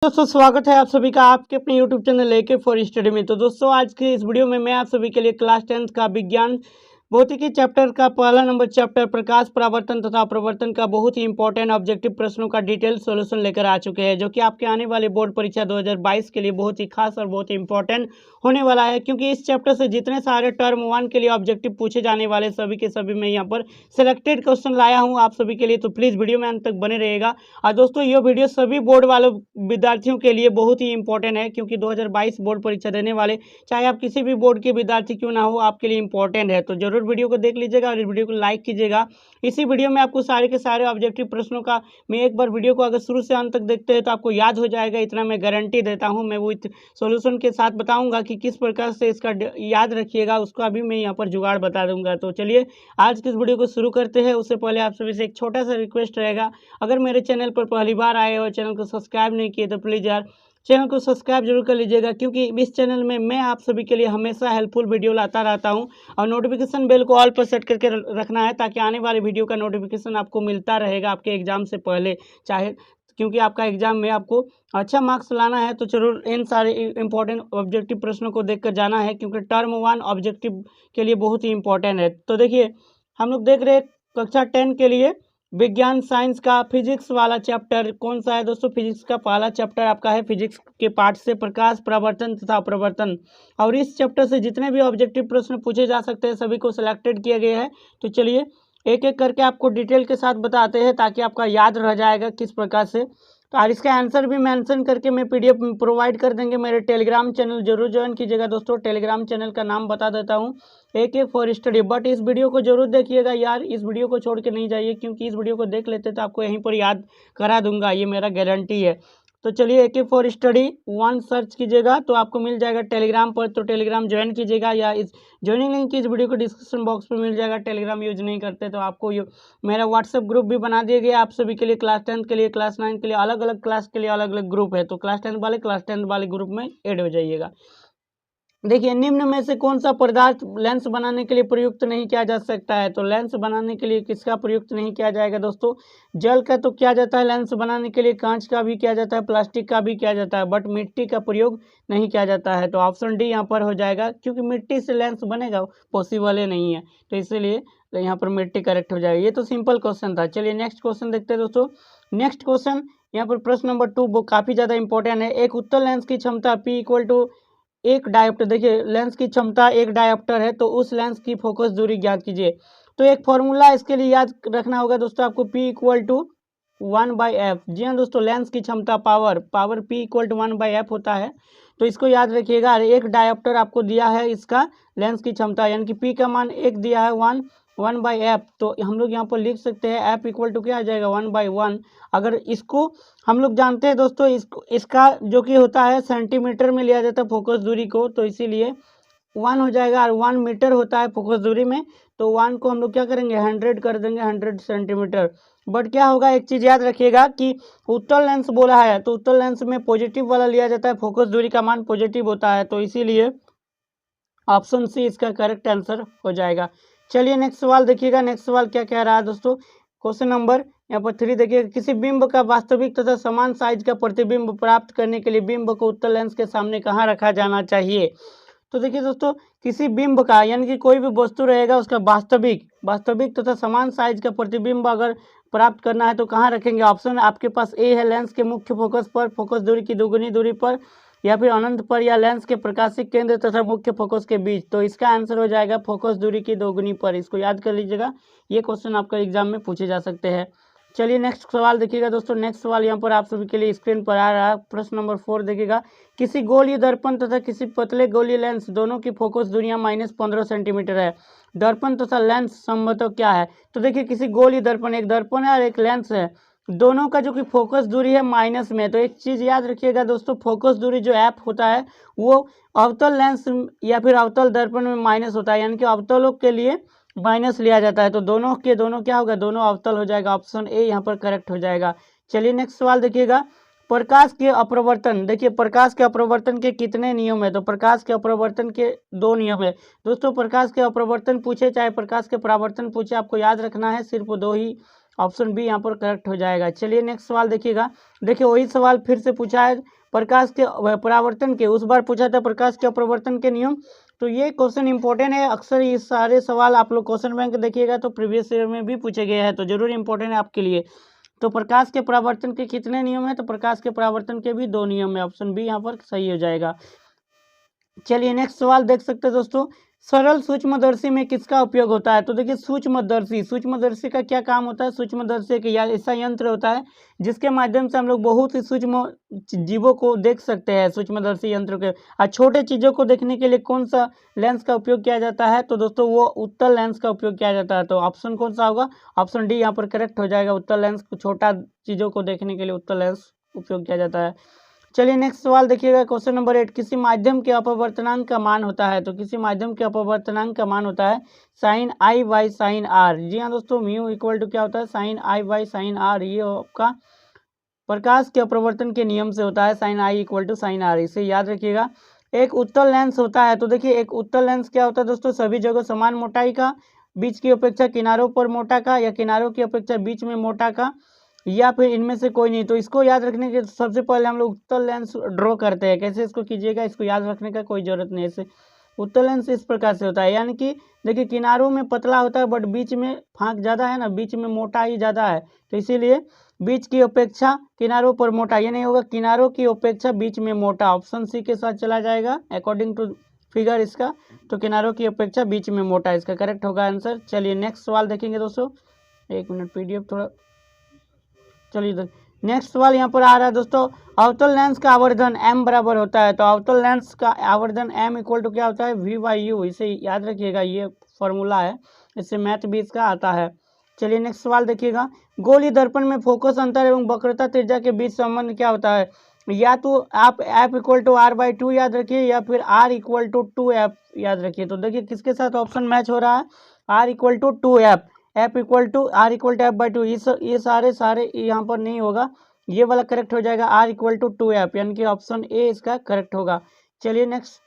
दोस्तों स्वागत है आप सभी का आपके अपने यूट्यूब चैनल लेके फॉर स्टडी में। तो दोस्तों आज के इस वीडियो में मैं आप सभी के लिए क्लास 10th का विज्ञान भौतिकी चैप्टर का पहला नंबर चैप्टर प्रकाश परावर्तन तथा अपवर्तन का बहुत ही इंपॉर्टेंट ऑब्जेक्टिव प्रश्नों का डिटेल सॉल्यूशन लेकर आ चुके हैं, जो कि आपके आने वाले बोर्ड परीक्षा 2022 के लिए बहुत ही खास और बहुत ही इंपॉर्टेंट होने वाला है। क्योंकि इस चैप्टर से जितने सारे टर्म 1 के लिए ऑब्जेक्टिव पूछे जाने वाले सभी के सभी मैं यहाँ पर सिलेक्टेड क्वेश्चन लाया हूँ आप सभी के लिए, तो प्लीज़ वीडियो में अंत तक बने रहेगा। और दोस्तों ये वीडियो सभी बोर्ड वालों विद्यार्थियों के लिए बहुत ही इंपॉर्टेंट है, क्योंकि 2022 बोर्ड परीक्षा देने वाले चाहे आप किसी भी बोर्ड के विद्यार्थी क्यों ना हो, आपके लिए इंपॉर्टेंट है। तो जरूर वीडियो को देख लीजिएगा और इस वीडियो को लाइक कीजिएगा। इसी वीडियो में आपको सारे के सारे ऑब्जेक्टिव प्रश्नों का मैं एक बार वीडियो को अगर शुरू से अंत तक देखते हैं तो आपको याद हो जाएगा, इतना मैं गारंटी देता हूं। मैं विथ सॉल्यूशन के साथ बताऊंगा कि किस प्रकार से इसका याद रखिएगा, उसको अभी मैं यहाँ पर जुगाड़ बता दूंगा। तो चलिए आज की इस वीडियो को शुरू करते हैं। उससे पहले आप सभी से एक छोटा सा रिक्वेस्ट रहेगा, अगर मेरे चैनल पर पहली बार आए हो, चैनल को सब्सक्राइब नहीं किए तो प्लीज़ यार चैनल को सब्सक्राइब जरूर कर लीजिएगा, क्योंकि इस चैनल में मैं आप सभी के लिए हमेशा हेल्पफुल वीडियो लाता रहता हूं। और नोटिफिकेशन बेल को ऑल पर सेट करके रखना है, ताकि आने वाले वीडियो का नोटिफिकेशन आपको मिलता रहेगा आपके एग्जाम से पहले। चाहे क्योंकि आपका एग्जाम में आपको अच्छा मार्क्स लाना है, तो जरूर इन सारे इंपॉर्टेंट ऑब्जेक्टिव प्रश्नों को देखकर जाना है, क्योंकि टर्म 1 ऑब्जेक्टिव के लिए बहुत ही इंपॉर्टेंट है। तो देखिए हम लोग देख रहे हैं कक्षा 10 के लिए विज्ञान साइंस का फिजिक्स वाला चैप्टर कौन सा है दोस्तों। फिजिक्स का पहला चैप्टर आपका है फिजिक्स के पार्ट से प्रकाश परावर्तन तथा अपवर्तन। और इस चैप्टर से जितने भी ऑब्जेक्टिव प्रश्न पूछे जा सकते हैं सभी को सिलेक्टेड किया गया है। तो चलिए एक एक करके आपको डिटेल के साथ बताते हैं, ताकि आपका याद रह जाएगा किस प्रकार से। तो और इसका आंसर भी मेंशन करके मैं पीडीएफ प्रोवाइड कर देंगे। मेरे टेलीग्राम चैनल जरूर ज्वाइन कीजिएगा दोस्तों। टेलीग्राम चैनल का नाम बता देता हूँ, AK फॉर स्टडी। बट इस वीडियो को जरूर देखिएगा यार, इस वीडियो को छोड़ के नहीं जाइए, क्योंकि इस वीडियो को देख लेते तो आपको यहीं पर याद करा दूंगा, ये मेरा गारंटी है। तो चलिए AK फॉर स्टडी 1 सर्च कीजिएगा तो आपको मिल जाएगा टेलीग्राम पर। तो टेलीग्राम ज्वाइन कीजिएगा, या इस ज्वाइनिंग लिंक इस वीडियो को डिस्क्रिप्शन बॉक्स पर मिल जाएगा। टेलीग्राम यूज नहीं करते तो आपको मेरा व्हाट्सएप ग्रुप भी बना दिया गया आप सभी के लिए। क्लास 10 के लिए, क्लास 9 के लिए, अलग अलग क्लास के लिए अलग अलग ग्रुप है। तो क्लास 10 वाले ग्रुप में ऐड हो जाइएगा। देखिए निम्न में से कौन सा पदार्थ लेंस बनाने के लिए प्रयुक्त नहीं किया जा सकता है। तो लेंस बनाने के लिए किसका प्रयुक्त नहीं किया जाएगा दोस्तों, जल का तो किया जाता है लेंस बनाने के लिए, कांच का भी किया जाता है, प्लास्टिक का भी किया जाता है, बट मिट्टी का प्रयोग नहीं किया जाता है। तो ऑप्शन डी यहाँ पर हो जाएगा, क्योंकि मिट्टी से लेंस बनेगा पॉसिबल ही नहीं है, तो इसीलिए यहाँ पर मिट्टी करेक्ट हो जाएगी। ये तो सिंपल क्वेश्चन था। चलिए नेक्स्ट क्वेश्चन देखते हैं दोस्तों। नेक्स्ट क्वेश्चन यहाँ पर प्रश्न नंबर 2 वो काफ़ी ज़्यादा इंपॉर्टेंट है। एक उत्तल लेंस की क्षमता P = एक डायोप्टर। देखिए लेंस की क्षमता एक डायोप्टर है, तो उस लेंस की फोकस दूरी ज्ञात कीजिए। तो एक फॉर्मूला इसके लिए याद रखना होगा दोस्तों आपको, P = 1/f। जी हाँ दोस्तों, लेंस की क्षमता पावर P = 1/f होता है। तो इसको याद रखिएगा। एक डायोप्टर आपको दिया है, इसका लेंस की क्षमता यानी कि P का मान एक दिया है 1/f। तो हम लोग यहाँ पर लिख सकते हैं F = क्या आ जाएगा 1/1। अगर इसको हम लोग जानते हैं दोस्तों, इसका जो कि होता है सेंटीमीटर में लिया जाता है फोकस दूरी को, तो इसीलिए 1 हो जाएगा। और 1 मीटर होता है फोकस दूरी में, तो 1 को हम लोग क्या करेंगे 100 कर देंगे, 100 सेंटीमीटर। बट क्या होगा, एक चीज़ याद रखिएगा कि उत्तल लेंस बोला है, तो उत्तल लेंस में पॉजिटिव वाला लिया जाता है, फोकस दूरी का मान पॉजिटिव होता है, तो इसीलिए ऑप्शन सी इसका करेक्ट आंसर हो जाएगा। चलिए नेक्स्ट सवाल देखिएगा। नेक्स्ट सवाल क्या कह रहा है दोस्तों, क्वेश्चन नंबर यहाँ पर 3 देखिएगा। किसी बिंब का वास्तविक तथा समान साइज का प्रतिबिंब प्राप्त करने के लिए बिंब को उत्तल लेंस के सामने कहाँ रखा जाना चाहिए। तो देखिए दोस्तों, किसी बिंब का यानी कि कोई भी वस्तु रहेगा उसका वास्तविक तथा समान साइज का प्रतिबिंब अगर प्राप्त करना है तो कहाँ रखेंगे। ऑप्शन आपके पास ए है, लेंस के मुख्य फोकस पर, फोकस दूरी की दोगुनी दूरी पर, या फिर अनंत पर, या लेंस के प्रकाशिक केंद्र तथा मुख्य फोकस के बीच। तो इसका आंसर हो जाएगा फोकस दूरी की दोगुनी पर। इसको याद कर लीजिएगा, ये क्वेश्चन आपका एग्जाम में पूछे जा सकते हैं। चलिए नेक्स्ट सवाल देखिएगा दोस्तों। नेक्स्ट सवाल यहाँ पर आप सभी के लिए स्क्रीन पर आ रहा है। प्रश्न नंबर 4 देखिएगा। किसी गोलीय दर्पण तथा किसी पतले गोलीय लेंस दोनों की फोकस दूरियां -15 सेंटीमीटर है। दर्पण तथा लेंस संबंध क्या है। तो देखिए किसी गोलीय दर्पण, एक दर्पण है और एक लेंस है, दोनों का जो कि फोकस दूरी है माइनस में। तो एक चीज़ याद रखिएगा दोस्तों, फोकस दूरी जो ऐप होता है वो अवतल लेंस या फिर अवतल दर्पण में माइनस होता है, यानी कि अवतलों के लिए माइनस लिया जाता है। तो दोनों के दोनों क्या होगा, दोनों अवतल हो जाएगा। ऑप्शन ए यहाँ पर करेक्ट हो जाएगा। चलिए नेक्स्ट सवाल देखिएगा। प्रकाश के अपवर्तन, देखिए प्रकाश के अपवर्तन के कितने नियम है। तो प्रकाश के अपवर्तन के 2 नियम है दोस्तों। प्रकाश के अपवर्तन पूछे चाहे प्रकाश के परावर्तन पूछे, आपको याद रखना है सिर्फ 2 ही ऑप्शन बी यहाँ पर करेक्ट हो जाएगा। चलिए नेक्स्ट सवाल देखिएगा। देखिए वही सवाल फिर से पूछा है प्रकाश के परावर्तन के, उस बार पूछा था प्रकाश के अपरावर्तन के नियम। तो ये क्वेश्चन इंपॉर्टेंट है, अक्सर ये सारे सवाल आप लोग क्वेश्चन बैंक देखिएगा तो प्रीवियस ईयर में भी पूछे गए हैं, तो जरूर इंपॉर्टेंट है आपके लिए। तो प्रकाश के परावर्तन के कितने नियम है? तो प्रकाश के परावर्तन के भी 2 नियम है, ऑप्शन बी यहाँ पर सही हो जाएगा। चलिए नेक्स्ट सवाल देख सकते हैं दोस्तों, सरल सूक्ष्मदर्शी में किसका उपयोग होता है? तो देखिए सूक्ष्मदर्शी का क्या काम होता है? सूक्ष्मदर्शी एक ऐसा यंत्र होता है जिसके माध्यम से हम लोग बहुत ही सूक्ष्म जीवों को देख सकते हैं सूक्ष्मदर्शी यंत्र के। और छोटे चीज़ों को देखने के लिए कौन सा लेंस का उपयोग किया जाता है? तो दोस्तों वो उत्तल लेंस का उपयोग किया जाता है। तो ऑप्शन कौन सा होगा? ऑप्शन डी यहाँ पर करेक्ट हो जाएगा। उत्तल लेंस, छोटा चीज़ों को देखने के लिए उत्तल लेंस उपयोग किया जाता है। चलिए नेक्स्ट सवाल देखिएगा, क्वेश्चन नंबर 8, किसी माध्यम के अपवर्तनांक का मान होता है? तो किसी माध्यम के अपवर्तनांक का मान होता है sine i by sine r. जी हाँ दोस्तों, म्यू इक्वल टू क्या होता है? Sine i by sine r. ये आपका प्रकाश के अपवर्तन के नियम से होता है, sine i equal to sine r, इसे याद रखिएगा। एक उत्तल लेंस होता है, तो देखिए एक उत्तल लेंस क्या होता है दोस्तों? सभी जगह समान मोटाई का, बीच की अपेक्षा किनारों पर मोटा का, या किनारों की अपेक्षा बीच में मोटा का, या फिर इनमें से कोई नहीं। तो इसको याद रखने के सबसे पहले हम लोग उत्तल लेंस ड्रॉ करते हैं। कैसे इसको कीजिएगा, इसको याद रखने का कोई ज़रूरत नहीं है। इसे उत्तल लेंस इस प्रकार से होता है, यानी कि देखिए किनारों में पतला होता है बट बीच में फाँक ज़्यादा है ना, बीच में मोटा ही ज़्यादा है, तो इसीलिए बीच की अपेक्षा किनारों पर मोटा। ये नहीं होगा किनारों की अपेक्षा बीच में मोटा, ऑप्शन सी के साथ चला जाएगा अकॉर्डिंग टू फिगर इसका। तो किनारों की अपेक्षा बीच में मोटा, इसका करेक्ट होगा आंसर। चलिए नेक्स्ट सवाल देखेंगे दोस्तों, 1 मिनट PDF थोड़ा। चलिए नेक्स्ट सवाल यहाँ पर आ रहा है दोस्तों, अवतल लेंस का आवर्धन m बराबर होता है। तो अवतल लेंस का आवर्धन m इक्वल टू क्या होता है? v/u। इसे याद रखिएगा, ये फॉर्मूला है, इससे मैथ भी इसका आता है। चलिए नेक्स्ट सवाल देखिएगा, गोली दर्पण में फोकस अंतर एवं वक्रता त्रिज्या के बीच संबंध क्या होता है? या तो आप f इक्वल टू r/2 याद रखिए, या फिर r इक्वल टू 2f याद रखिए। तो देखिए किसके साथ ऑप्शन मैच हो रहा है? r equal to 2f, f equal to r equal to f/2। ये सारे यहाँ पर नहीं होगा, ये वाला करेक्ट हो जाएगा r इक्वल टू 2f, यानी कि ऑप्शन ए इसका करेक्ट होगा। चलिए नेक्स्ट,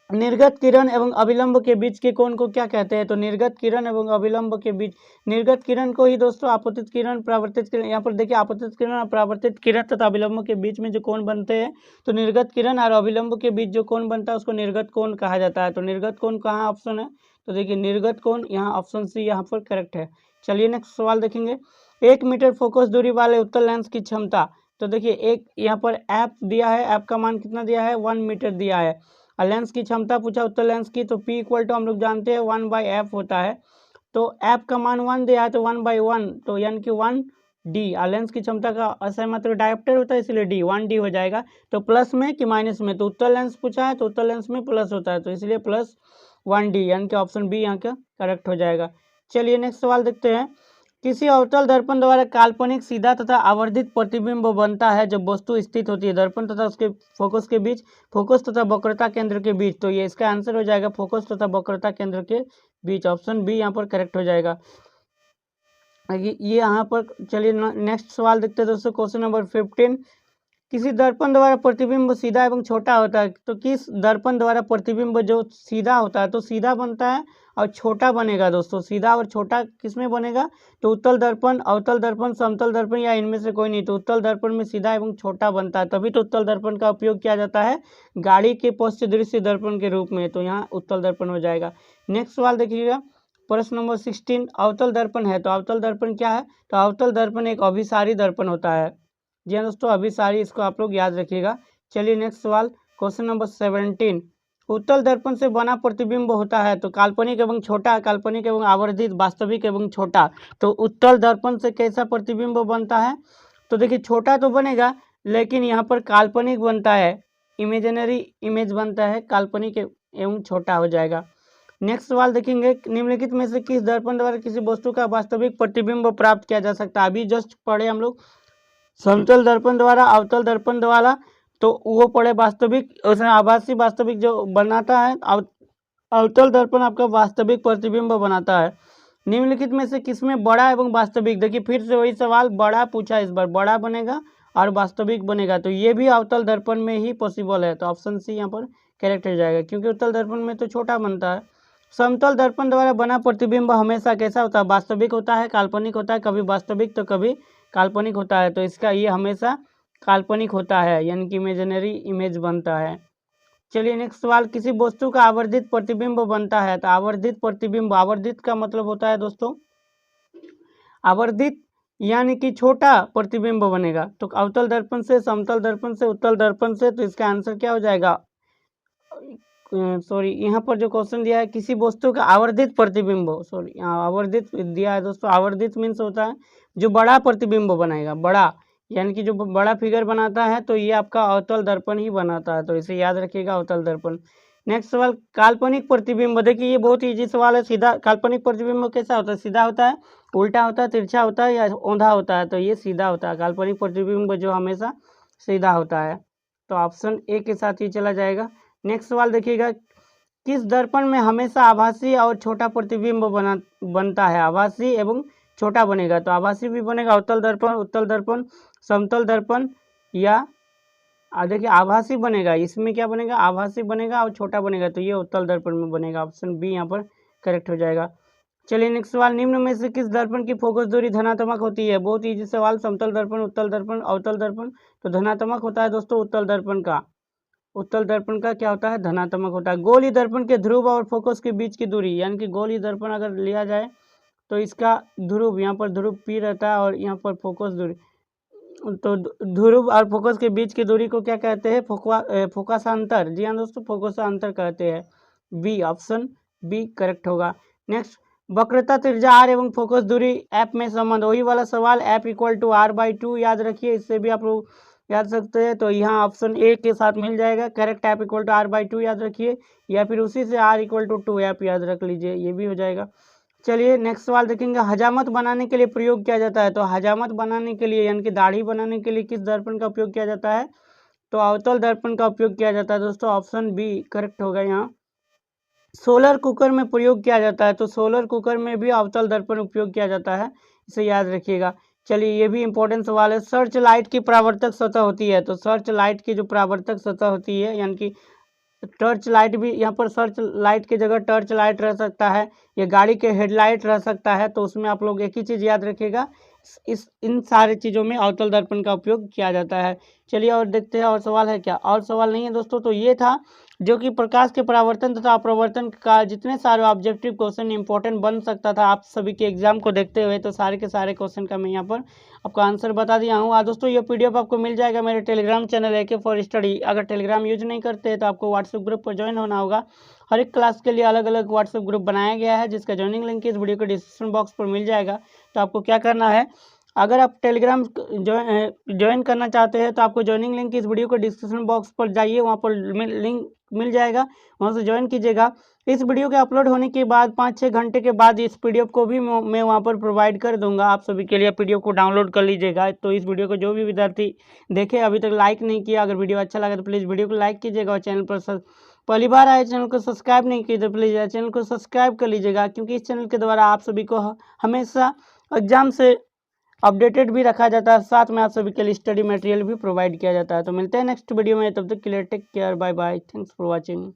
निर्गत किरण एवं अभिलंब के बीच के कोण को क्या कहते हैं? तो निर्गत किरण एवं अभिलंब के बीच, निर्गत किरण को ही दोस्तों आपतित किरण, परावर्तित किरण, यहाँ पर देखिए आपतित किरण और परावर्तित किरण तथा अभिलंब के बीच में जो कोण बनते हैं, तो निर्गत किरण और अभिलंब के बीच जो कोण बनता है उसको निर्गत कोण कहा जाता है। तो निर्गत कोण कहाँ ऑप्शन है? तो देखिए निर्गत कोण यहाँ ऑप्शन सी यहाँ पर करेक्ट है। चलिए नेक्स्ट सवाल देखेंगे, 1 मीटर फोकस दूरी वाले उत्तल लेंस की क्षमता। तो देखिए एक यहाँ पर ऐप दिया है, ऐप का मान कितना दिया है? 1 मीटर दिया है। और लेंस की क्षमता पूछा उत्तल लेंस की, तो P इक्वल टू हम लोग जानते हैं 1/f होता है। तो ऐप का मान 1 दिया है तो 1/1, तो यानी कि 1d। और लेंस की क्षमता का असहमात्र डायोप्टर होता है, इसलिए d 1d हो जाएगा। तो प्लस में कि माइनस में? तो उत्तल लेंस पूछा है तो उत्तल लेंस में प्लस होता है, तो इसलिए प्लस 1d, यानी कि ऑप्शन बी यहाँ का करेक्ट हो जाएगा। चलिए नेक्स्ट सवाल देखते हैं, किसी अवतल दर्पण द्वारा काल्पनिक सीधा तथा आवर्धित प्रतिबिंब बनता है जब वस्तु स्थित होती है दर्पण तथा उसके फोकस के बीच, फोकस तथा वक्रता केंद्र के बीच। तो ये इसका आंसर हो जाएगा फोकस तथा वक्रता केंद्र के बीच, ऑप्शन बी यहाँ पर करेक्ट हो जाएगा ये यहाँ पर। चलिए नेक्स्ट सवाल देखते हैं दोस्तों, क्वेश्चन नंबर 15, किसी दर्पण द्वारा प्रतिबिंब सीधा एवं छोटा होता है। तो किस दर्पण द्वारा प्रतिबिंब जो सीधा होता है तो सीधा बनता है और छोटा बनेगा दोस्तों। सीधा और छोटा किस में बनेगा? तो उत्तल दर्पण, अवतल दर्पण, समतल दर्पण, या इनमें से कोई नहीं। तो उत्तल दर्पण में सीधा एवं छोटा बनता है, तभी तो उत्तल दर्पण का उपयोग किया जाता है गाड़ी के पश्च दृश्य दर्पण के रूप में। तो यहाँ उत्तल दर्पण हो जाएगा। नेक्स्ट सवाल देखिएगा, प्रश्न नंबर 16, अवतल दर्पण है। तो अवतल दर्पण क्या है? तो अवतल दर्पण एक अभिसारी दर्पण होता है। जी हाँ दोस्तों, अभिसारी, इसको आप लोग याद रखिएगा। चलिए नेक्स्ट सवाल, क्वेश्चन नंबर 17, उत्तल दर्पण से बना प्रतिबिंब होता है। तो काल्पनिक एवं छोटा, काल्पनिक एवं आवर्धित, वास्तविक एवं छोटा। तो उत्तल दर्पण से कैसा प्रतिबिंब बनता है? तो देखिए छोटा तो बनेगा, लेकिन यहाँ पर काल्पनिक बनता है, इमेजिनरी इमेज बनता है, काल्पनिक एवं छोटा हो जाएगा। नेक्स्ट सवाल देखेंगे, निम्नलिखित में से किस दर्पण द्वारा किसी वस्तु का वास्तविक प्रतिबिंब प्राप्त किया जा सकता है? अभी जस्ट पढ़े हम लोग, समतल दर्पण द्वारा, अवतल दर्पण द्वारा, तो वो पड़े वास्तविक, उसमें आभासी वास्तविक जो बनाता है, अवतल दर्पण आपका वास्तविक प्रतिबिंब बनाता है। निम्नलिखित में से किसमें बड़ा एवं वास्तविक, देखिए फिर से वही सवाल, बड़ा पूछा, इस बार बड़ा बनेगा और वास्तविक बनेगा, तो ये भी अवतल दर्पण में ही पॉसिबल है। तो ऑप्शन सी यहाँ पर करेक्ट हो जाएगा, क्योंकि उत्तल दर्पण में तो छोटा बनता है, समतल दर्पण द्वारा बना प्रतिबिंब हमेशा कैसा होता है, वास्तविक होता है, काल्पनिक होता है, कभी वास्तविक तो कभी काल्पनिक होता है। तो इसका ये हमेशा काल्पनिक होता है, यानी कि इमेजिनरी इमेज बनता है। चलिए नेक्स्ट सवाल, किसी वस्तु का आवर्धित प्रतिबिंब बनता है। तो आवर्धित प्रतिबिंब, आवर्धित का मतलब होता है दोस्तों आवर्धित यानी कि छोटा प्रतिबिंब बनेगा। तो अवतल दर्पण से, समतल दर्पण से, उत्तल दर्पण से, तो इसका आंसर क्या हो जाएगा, सॉरी यहाँ पर जो क्वेश्चन दिया है किसी वस्तु का आवर्धित प्रतिबिंब, सॉरी यहाँ आवर्धित दिया है दोस्तों। आवर्धित मीन्स होता है जो बड़ा प्रतिबिंब बनाएगा, बड़ा यानी कि जो बड़ा फिगर बनाता है, तो ये आपका अवतल दर्पण ही बनाता है। तो इसे याद रखिएगा, अवतल दर्पण। नेक्स्ट सवाल, काल्पनिक प्रतिबिंब। देखिए ये बहुत इजी सवाल है। सीधा काल्पनिक प्रतिबिंब कैसा होता है, सीधा होता है, उल्टा होता है, तिरछा होता है या औंधा होता है। तो ये सीधा होता है काल्पनिक प्रतिबिंब, जो हमेशा सीधा होता है। तो ऑप्शन ए के साथ ही चला जाएगा। नेक्स्ट सवाल देखिएगा, किस दर्पण में हमेशा आभासी और छोटा प्रतिबिंब बनता है, आभासी एवं छोटा बनेगा। तो आभासी भी बनेगा, अवतल दर्पण, उत्तल दर्पण, समतल दर्पण, या देखिए आभासी बनेगा, इसमें क्या बनेगा, आभासी बनेगा और छोटा बनेगा, तो ये उत्तल दर्पण में बनेगा। ऑप्शन बी यहाँ पर करेक्ट हो जाएगा। चलिए नेक्स्ट सवाल, निम्न में से किस दर्पण की फोकस दूरी धनात्मक होती है। बहुत इजी सवाल, समतल दर्पण, उत्तल दर्पण, अवतल दर्पण। तो धनात्मक होता है दोस्तों उत्तल दर्पण का, उत्तल दर्पण का क्या होता है, धनात्मक होता है। गोली दर्पण के ध्रुव और फोकस के बीच की दूरी, यानी कि गोली दर्पण अगर लिया जाए तो इसका ध्रुव, यहाँ पर ध्रुव पी रहता है और यहाँ पर फोकस दूरी, तो ध्रुव और फोकस के बीच की दूरी को क्या कहते हैं, फोकसांतर। जी हाँ दोस्तों, फोकसांतर कहते हैं। बी, ऑप्शन बी करेक्ट होगा। नेक्स्ट, वक्रता त्रिज्या आर एवं फोकस दूरी एफ में संबंध, वही वाला सवाल, f equal to r by 2 याद रखिए, इससे भी आप लोग याद सकते हैं। तो यहाँ ऑप्शन ए के साथ मिल जाएगा correct, f equal to r by 2 याद रखिए, या फिर उसी से आर इक्वल टू 2 एफ याद रख लीजिए, ये भी हो जाएगा। चलिए नेक्स्ट सवाल देखेंगे, हजामत बनाने के लिए प्रयोग किया जाता है। तो हजामत बनाने के लिए यानी कि दाढ़ी बनाने के लिए किस दर्पण का उपयोग किया जाता है, तो अवतल दर्पण का उपयोग किया जाता है दोस्तों, ऑप्शन बी करेक्ट होगा यहाँ। सोलर कुकर में प्रयोग किया जाता है। तो सोलर कुकर में भी अवतल दर्पण उपयोग किया जाता है, इसे याद रखिएगा। चलिए ये भी इंपॉर्टेंट सवाल है, सर्च लाइट की परावर्तक सतह होती है। तो सर्च लाइट की जो परावर्तक सतह होती है, यानी कि टर्च लाइट भी, यहाँ पर सर्च लाइट की जगह टर्च लाइट रह सकता है, या गाड़ी के हेडलाइट रह सकता है। तो उसमें आप लोग एक ही चीज़ याद रखिएगा, इन सारे चीज़ों में अवतल दर्पण का उपयोग किया जाता है। चलिए और देखते हैं और सवाल है क्या, और सवाल नहीं है दोस्तों। तो ये था जो कि प्रकाश के परावर्तन तथा अपवर्तन का जितने सारे ऑब्जेक्टिव क्वेश्चन इंपॉर्टेंट बन सकता था आप सभी के एग्जाम को देखते हुए, तो सारे के सारे क्वेश्चन का मैं यहाँ पर आपको आंसर बता दिया हूँ। और दोस्तों ये पीडीएफ आपको मिल जाएगा मेरे Telegram channel AK for study. अगर टेलीग्राम यूज नहीं करते हैं तो आपको व्हाट्सएप ग्रुप पर ज्वाइन होना होगा। हर एक क्लास के लिए अलग अलग व्हाट्सएप ग्रुप बनाया गया है, जिसका ज्वाइनिंग लिंक इस वीडियो के डिस्क्रिप्शन बॉक्स पर मिल जाएगा। तो आपको क्या करना है, अगर आप टेलीग्राम ज्वाइन करना चाहते हैं तो आपको ज्वाइनिंग लिंक इस वीडियो के डिस्क्रिप्शन बॉक्स पर जाइए, वहाँ पर लिंक मिल जाएगा, वहाँ से ज्वाइन कीजिएगा। इस वीडियो के अपलोड होने के बाद 5-6 घंटे के बाद इस पीडीएफ को भी मैं वहाँ पर प्रोवाइड कर दूंगा आप सभी के लिए। पीडीएफ को डाउनलोड कर लीजिएगा। तो इस वीडियो को जो भी विद्यार्थी देखे अभी तक लाइक नहीं किया, अगर वीडियो अच्छा लगा तो प्लीज़ वीडियो को लाइक कीजिएगा, और चैनल पर पहली बार आए चैनल को सब्सक्राइब नहीं किए तो प्लीज़ चैनल को सब्सक्राइब कर लीजिएगा, क्योंकि इस चैनल के द्वारा आप सभी को हमेशा एग्जाम से अपडेटेड भी रखा जाता है, साथ में आप सभी के लिए स्टडी मटेरियल भी प्रोवाइड किया जाता है। तो मिलते हैं नेक्स्ट वीडियो में, तब तक के लिए take care, bye bye, thanks for watching.